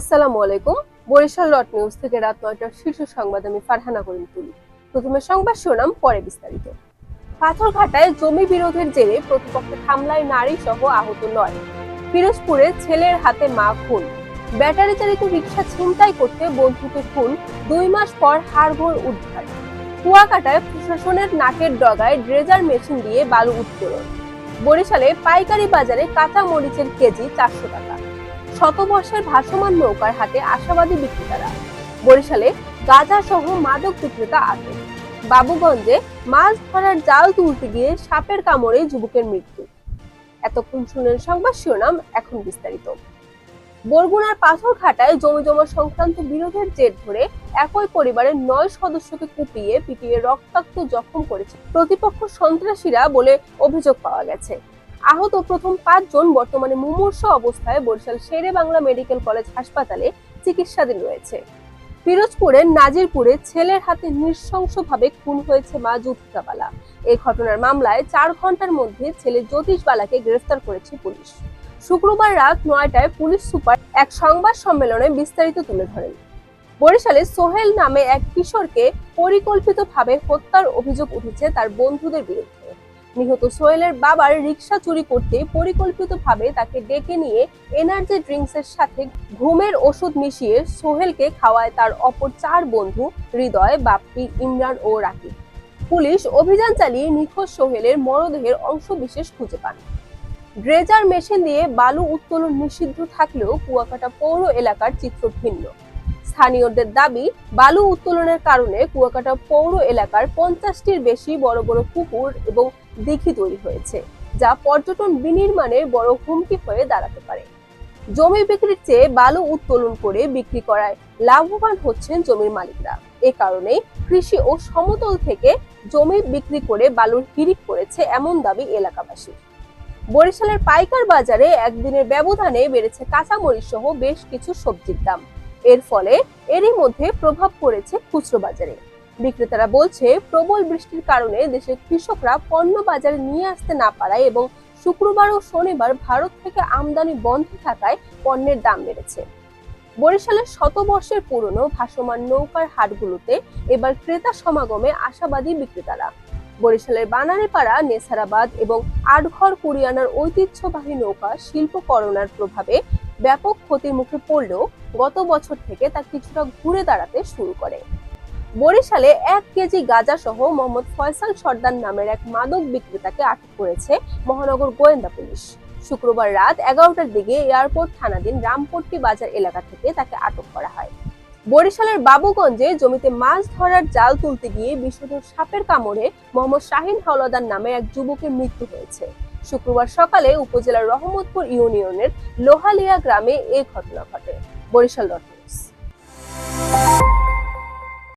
আসসালামু আলাইকুম। Barishal dot news থেকে রাত ৯টার শীর্ষ সংবাদ আমি ফারহানা করিম তুলি। প্রথমে সংবাদ শিরোনাম, পরে বিস্তারিত। পাথরঘাটায় জমি বিরোধের জেরে প্রতিপক্ষের হামলায় নারী সহ আহত ৯। পিরোজপুরে ছেলের হাতে মা খুন। ব্যাটারি চালিত রিকশা ছিনতাই করতে বন্ধুকে খুন, ২ মাস পর হাড়গোড় উদ্ধার। কুয়াকাটায় প্রশাসনের নাকের ডগায় ড্রেজার মেশিন দিয়ে বালু উত্তোলন। বরিশালে পাইকারি বাজারে কাঁচা মরিচের কেজি ৪০০ টাকা। শতবর্ষের ভাসমান নৌকার হাতে আশাবাদী বিক্রেতারা। বরিশালে গাঁজা সহ মাদক বিক্রেতা আটক। বাবুগঞ্জে মাছ ধরার জাল তুলতে গিয়ে সাপের কামড়ে যুবকের মৃত্যু। এতক্ষণ শুনলেন সংবাদ শিরোনাম, এখন বিস্তারিত। বরগুনার পাথরঘাটায় জমি জমা সংক্রান্ত বিরোধের জের ধরে একই পরিবারের ৯ সদস্যকে কুপিয়ে পিটিয়ে রক্তাক্ত জখম করেছে প্রতিপক্ষ সন্ত্রাসীরা বলে অভিযোগ পাওয়া গেছে। আহত প্রথম ৫ জন বর্তমানে মুমূর্ষু অবস্থায় বরিশাল শেরে বাংলা মেডিকেল কলেজ হাসপাতালে চিকিৎসাধীন রয়েছে। পিরোজপুরের নাজিরপুরে ছেলের হাতে নৃশংসভাবে খুন হয়েছে মা জুথিকা বালা। এই ঘটনার মামলায় ৪ ঘন্টার মধ্যে ছেলে জ্যোতিষ বালাকে গ্রেফতার করেছে পুলিশ। শুক্রবার রাত ৯টায় পুলিশ সুপার এক সংবাদ সম্মেলনে বিস্তারিত তুলে ধরেন। বরিশালে সোহেল নামে এক কিশোরকে পরিকল্পিতভাবে হত্যার অভিযোগ উঠেছে তার বন্ধুদের বিরুদ্ধে। নিহত সোহেলের বাবার রিকশা চুরি করতে পরিকল্পিতভাবে তাকে ডেকে নিয়ে এনার্জি ড্রিঙ্কসের সাথে ঘুমের ওষুধ মিশিয়ে সোহেলকে খাওয়ায় তার অপর ৪ বন্ধু হৃদয়, বাপ্পি, ইমরান ও রাকিব। পুলিশ অভিযান চালিয়ে নিখোঁজ সোহেলের মরদেহের অংশবিশেষ খুঁজে পান। ড্রেজার মেশিন দিয়ে বালু উত্তোলন নিষিদ্ধ থাকলেও কুয়াকাটা পৌর এলাকার চিত্র ভিন্ন। স্থানীয়দের দাবি, বালু উত্তোলনের কারণে কুয়াকাটা পৌর এলাকার ৫০টির বেশি বড় বড় পুকুর এবং দিঘি তৈরি হয়েছে, যা পর্যটন বিনির্মাণের বড় হুমকি হয়ে দাঁড়াতে পারে। জমি বিক্রির চেয়ে বালু উত্তোলন করে বিক্রি করায় লাভবান হচ্ছেন জমির মালিকরা। এ কারণে কৃষি ও সমতল থেকে জমি বিক্রি করে বালুর হিড়িক করেছে এমন দাবি এলাকাবাসীর। বরিশালের পাইকার বাজারে একদিনের ব্যবধানে বেড়েছে কাঁচামরিচ সহ বেশ কিছু সবজির দাম। এর ফলে এরই মধ্যে প্রভাব পড়েছে খুচরো বাজারে। বিক্রেতারা বলছে, প্রবল বৃষ্টির কারণে দেশের কৃষকরা পণ্য বাজারে নিয়ে আসতে না পারায় এবং শুক্রবার ও শনিবার ভারত থেকে আমদানি বন্ধ থাকায় পণ্যের দাম বেড়েছে। বরিশালের শতবর্ষের পুরনো ভাসমান নৌকার হাটগুলোতে এবার ক্রেতা সমাগমে আশাবাদী বিক্রেতারা। বরিশালের বানারীপাড়া, নেসারাবাদ এবং আটঘর কুরিয়ানার ঐতিহ্যবাহী নৌকা শিল্পকরণের প্রভাবে ব্যাপক ক্ষতির মুখে পড়লেও গত বছর থেকে তা কিছুটা ঘুরে দাঁড়াতে শুরু করে। বরিশালে ১ কেজি গাঁজা সহ মোহাম্মদ ফয়সাল সর্দার নামের এক মাদক বিক্রেতাকে আটক করেছে মহানগর গোয়েন্দা পুলিশ। শুক্রবার রাত ১১টার দিকে এয়ারপোর্ট থানাধীন রামপট্টি বাজার এলাকা থেকে তাকে আটক করা হয়। বরিশালের বাবুগঞ্জে জমিতে মাছ ধরার জাল তুলতে গিয়ে বিষধর সাপের কামড়ে মোহাম্মদ শাহিন হাওলাদার নামে এক যুবকের মৃত্যু হয়েছে। শুক্রবার সকালে উপজেলার রহমতপুর ইউনিয়নের লোহালিয়া গ্রামে এই ঘটনা ঘটে। বরিশাল ডট